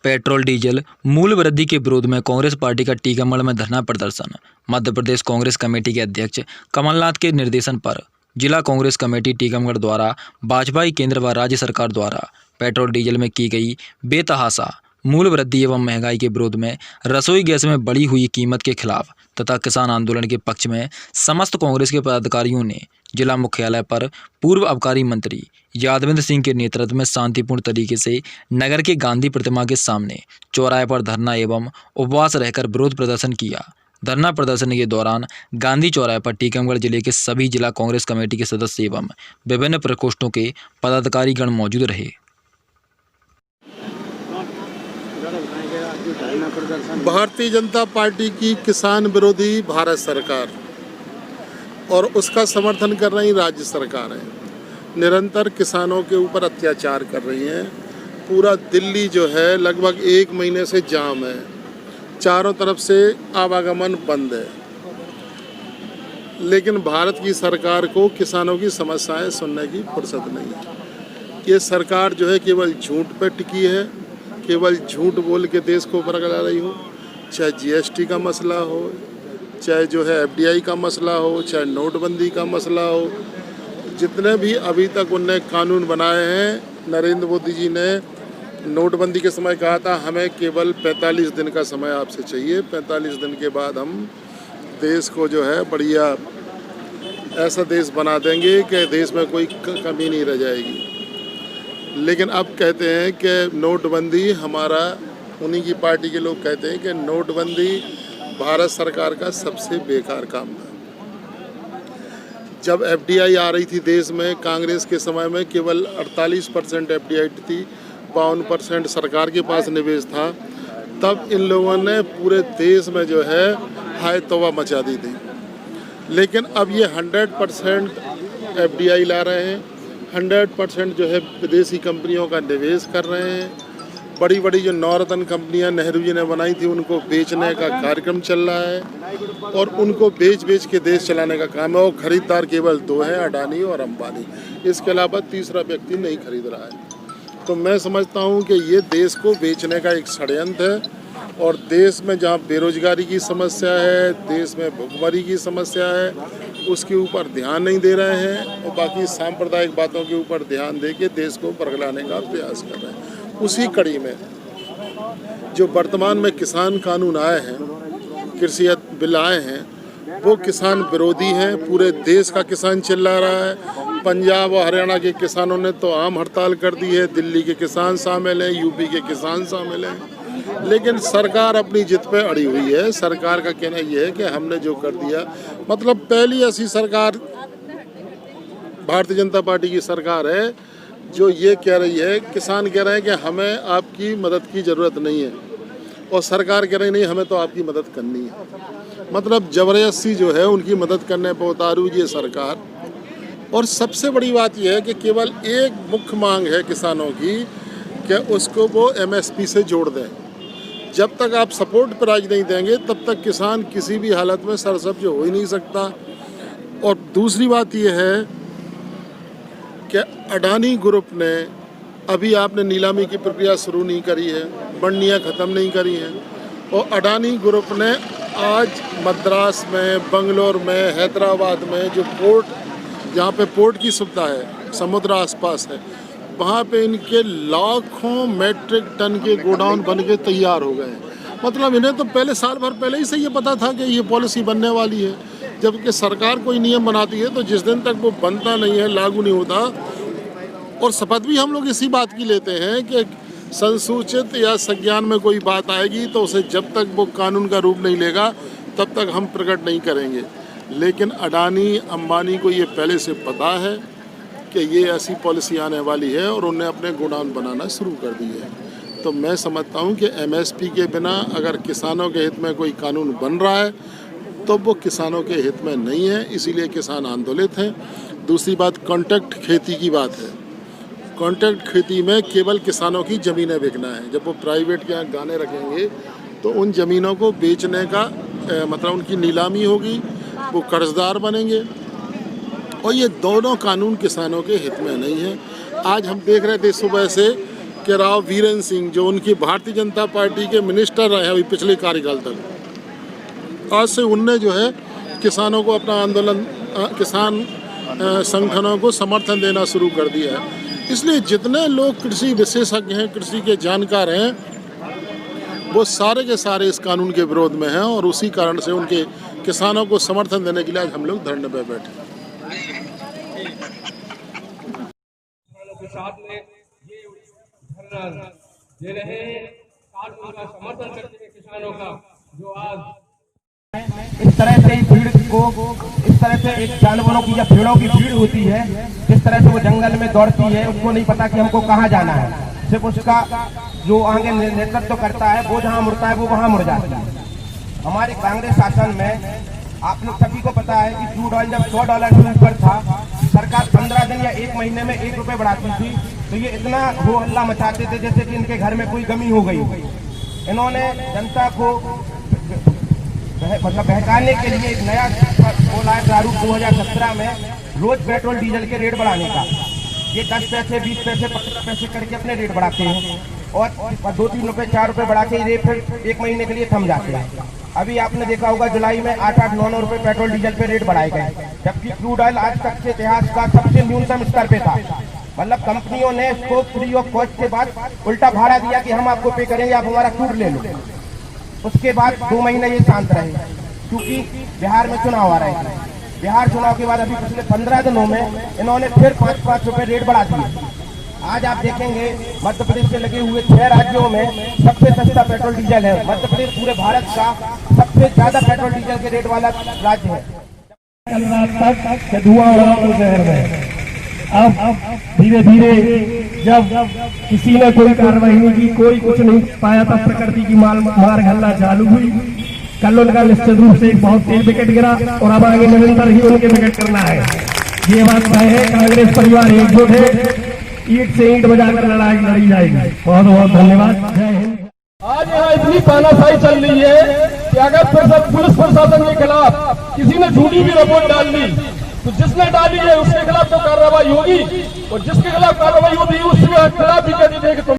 Petrol diesel मूल्य वृद्धि के विरोध में कांग्रेस पार्टी का टीकमगढ़ में धरना प्रदर्शन। मध्य प्रदेश कांग्रेस कमेटी के अध्यक्ष कमलनाथ के निर्देशन पर जिला कांग्रेस कमेटी टीकमगढ़ द्वारा भाजपा केंद्र व राज्य सरकार द्वारा पेट्रोल डीजल में की गई बेतहाशा मूल्य वृद्धि एवं महंगाई के विरोध में रसोई गैस में बढ़ी हुई कीमत के खिलाफ तथा किसान आंदोलन के पक्ष में समस्त कांग्रेस के पदाधिकारियों ने जिला मुख्यालय पर पूर्व आबकारी मंत्री यादवेंद्र सिंह के नेतृत्व में शांतिपूर्ण तरीके से नगर के गांधी प्रतिमा के सामने चौराहे पर धरना एवं उपवास रहकर विरोध प्रदर्शन किया। धरना प्रदर्शन के दौरान गांधी चौराहे पर टीकमगढ़ जिले के सभी जिला कांग्रेस कमेटी के सदस्य एवं विभिन्न प्रकोष्ठों के पदाधिकारीगण मौजूद रहे। भारतीय जनता पार्टी की किसान विरोधी भारत सरकार और उसका समर्थन कर रही राज्य सरकार है, निरंतर किसानों के ऊपर अत्याचार कर रही हैं। पूरा दिल्ली जो है लगभग 1 महीने से जाम है, चारों तरफ से आवागमन बंद है, लेकिन भारत की सरकार को किसानों की समस्याएं सुनने की फुर्सत नहीं है। ये सरकार जो है केवल झूठ पर टिकी है, केवल झूठ बोल के देश को बरगला रही हो। चाहे जीएसटी का मसला हो, चाहे जो है एफडीआई का मसला हो, चाहे नोटबंदी का मसला हो, जितने भी अभी तक उनने कानून बनाए हैं। नरेंद्र मोदी जी ने नोटबंदी के समय कहा था हमें केवल 45 दिन का समय आपसे चाहिए, 45 दिन के बाद हम देश को जो है बढ़िया ऐसा देश बना देंगे कि देश में कोई कमी नहीं रह जाएगी। लेकिन अब कहते हैं कि नोटबंदी हमारा, उन्हीं की पार्टी के लोग कहते हैं कि नोटबंदी भारत सरकार का सबसे बेकार काम था। जब एफडीआई आ रही थी देश में, कांग्रेस के समय में केवल 48% एफडीआई थी, 52% सरकार के पास निवेश था। तब इन लोगों ने पूरे देश में जो है हाय तौबा मचा दी थी। लेकिन अब ये 100% एफडीआई ला रहे हैं, 100% जो है विदेशी कंपनियों का निवेश कर रहे हैं। बड़ी बड़ी जो नवरत्न कंपनियां नेहरू जी ने बनाई थी उनको बेचने का कार्यक्रम चल रहा है और उनको बेच के देश चलाने का काम है। और खरीदार केवल 2 हैं, अडानी और अंबानी। इसके अलावा तीसरा व्यक्ति नहीं खरीद रहा है। तो मैं समझता हूं कि ये देश को बेचने का एक षड्यंत्र है और देश में जहां बेरोजगारी की समस्या है, देश में भुखमरी की समस्या है, उसके ऊपर ध्यान नहीं दे रहे हैं और बाकी सांप्रदायिक बातों के ऊपर ध्यान दे के देश को बरगलाने का प्रयास कर रहे हैं। उसी कड़ी में जो वर्तमान में किसान कानून आए हैं, कृषि बिल आए हैं, वो किसान विरोधी हैं। पूरे देश का किसान चिल्ला रहा है। पंजाब और हरियाणा के किसानों ने तो आम हड़ताल कर दी है, दिल्ली के किसान शामिल हैं, यूपी के किसान शामिल हैं। लेकिन सरकार अपनी जिद पे अड़ी हुई है। सरकार का कहना यह है कि हमने जो कर दिया, मतलब पहली ऐसी सरकार भारतीय जनता पार्टी की सरकार है जो ये कह रही है, किसान कह रहे हैं कि हमें आपकी मदद की ज़रूरत नहीं है और सरकार कह रही नहीं हमें तो आपकी मदद करनी है। मतलब ज़बरदस्ती जो है उनकी मदद करने पर उतारू ये सरकार। और सबसे बड़ी बात यह है कि केवल एक मुख्य मांग है किसानों की कि उसको वो एमएसपी से जोड़ दें। जब तक आप सपोर्ट प्राइस नहीं देंगे तब तक किसान किसी भी हालत में सरसब्ज हो ही नहीं सकता। और दूसरी बात यह है कि अडानी ग्रुप ने अभी आपने नीलामी की प्रक्रिया शुरू नहीं करी है, मंडियाँ ख़त्म नहीं करी हैं और अडानी ग्रुप ने आज मद्रास में, बंगलोर में, हैदराबाद में जो पोर्ट, जहाँ पे पोर्ट की सुविधा है, समुद्र आसपास है, वहाँ पे इनके लाखों मैट्रिक टन के गोडाउन बन के तैयार हो गए हैं। मतलब इन्हें तो पहले साल भर पहले ही से ये पता था कि ये पॉलिसी बनने वाली है। जबकि सरकार कोई नियम बनाती है तो जिस दिन तक वो बनता नहीं है, लागू नहीं होता, और शपथ भी हम लोग इसी बात की लेते हैं कि संसूचित या संज्ञान में कोई बात आएगी तो उसे जब तक वो कानून का रूप नहीं लेगा तब तक हम प्रकट नहीं करेंगे। लेकिन अडानी अंबानी को ये पहले से पता है कि ये ऐसी पॉलिसी आने वाली है और उन्हें अपने गोडाउन बनाना शुरू कर दिए है। तो मैं समझता हूँ कि एमएसपी के बिना अगर किसानों के हित में कोई कानून बन रहा है तो वो किसानों के हित में नहीं है, इसीलिए किसान आंदोलित हैं। दूसरी बात कॉन्ट्रैक्ट खेती की बात है। कॉन्ट्रैक्ट खेती में केवल किसानों की ज़मीनें बिकना है। जब वो प्राइवेट के यहाँ गाने रखेंगे तो उन ज़मीनों को बेचने का मतलब उनकी नीलामी होगी, वो कर्जदार बनेंगे और ये दोनों कानून किसानों के हित में नहीं है। आज हम देख रहे थे सुबह से के राव वीरेंद्र सिंह, जो उनकी भारतीय जनता पार्टी के मिनिस्टर रहे अभी पिछले कार्यकाल तक, आज से उनने जो है किसानों को अपना आंदोलन, किसान संगठनों को समर्थन देना शुरू कर दिया है। इसलिए जितने लोग कृषि विशेषज्ञ हैं, कृषि के जानकार हैं, वो सारे के सारे इस कानून के विरोध में हैं और उसी कारण से उनके किसानों को समर्थन देने के लिए आज हम लोग धरने पे बैठे। साथ में ये धरना दे रहे हैं, कानून का समर्थन करते हैं किसानों का, जो आज इस तरह से भीड़ को, इस तरह से एक जानवरों की या भेड़ों की भीड़ होती है, जिस तरह से वो जंगल में दौड़ती है, उसको नहीं पता कि हमको कहाँ जाना है। सिर्फ उसका जो आगे नेतृत्व करता है वो जहाँ मुड़ता है वो वहाँ मुड़ जाता है। हमारे कांग्रेस शासन में आप लोग सभी को पता है कि क्रूड ऑयल जब $100 के ऊपर था, सरकार 15 दिन या 1 महीने में 1 रुपए बढ़ाती थी, तो ये इतना हो हल्ला मचाते थे जैसे कि इनके घर में कोई कमी हो गई। इन्होंने जनता को मतलब बहकाने के लिए एक नया बोला है प्रारूप 2017 में, रोज पेट्रोल डीजल के रेट बढ़ाने का। ये 10 पैसे 20 पैसे 25 पैसे करके अपने रेट बढ़ाते हैं और 2-3 रुपए 4 रुपए बढ़ा के ये फिर 1 महीने के लिए थम जाते हैं। अभी आपने देखा होगा जुलाई में 8-9 रुपए पेट्रोल डीजल पे रेट बढ़ाए गए, जबकि क्रूड ऑयल आज तक के इतिहास का सबसे न्यूनतम स्तर पे था। मतलब कंपनियों ने इसको फ्री ऑफ कॉस्ट के बाद उल्टा भाड़ा दिया कि हम आपको पे करेंगे, आप हमारा क्रूड ले लो। उसके बाद 2 महीने ये शांत रहे, क्योंकि बिहार में चुनाव आ रहे थे। बिहार चुनाव के बाद अभी पिछले 15 दिनों में इन्होंने फिर 5-5 रुपए रेट बढ़ा दिए। आज आप देखेंगे मध्य प्रदेश से लगे हुए 6 राज्यों में सबसे सस्ता पेट्रोल डीजल है। मध्य प्रदेश पूरे भारत का सबसे ज्यादा पेट्रोल डीजल के रेट वाला राज्य है। कल रात तक धुआं उड़ा शहर में, अब धीरे धीरे जब किसी ने कोई कार्रवाई नहीं की, कोई कुछ नहीं पाया, तब प्रकृति की मार घलना चालू हुई। कल उनका निश्चित रूप से एक बहुत तेज विकेट गिरा और अब आगे निरंतर ही उनके विकेट करना है। ये बात तय है, कांग्रेस परिवार एकजुट है, ईंट से ईंट बजाकर लड़ाई लड़ी जाएगी। बहुत बहुत धन्यवाद, जय हिंद। आज यहाँ इतनी तानाशाही चल रही है कि अगर पुलिस प्रशासन के खिलाफ किसी ने झूठी भी रिपोर्ट डाल दी, तो जिसने डाली है उसके खिलाफ तो कार्रवाई होगी और जिसके खिलाफ कार्रवाई होती है उसके खिलाफ भी कहते थे कि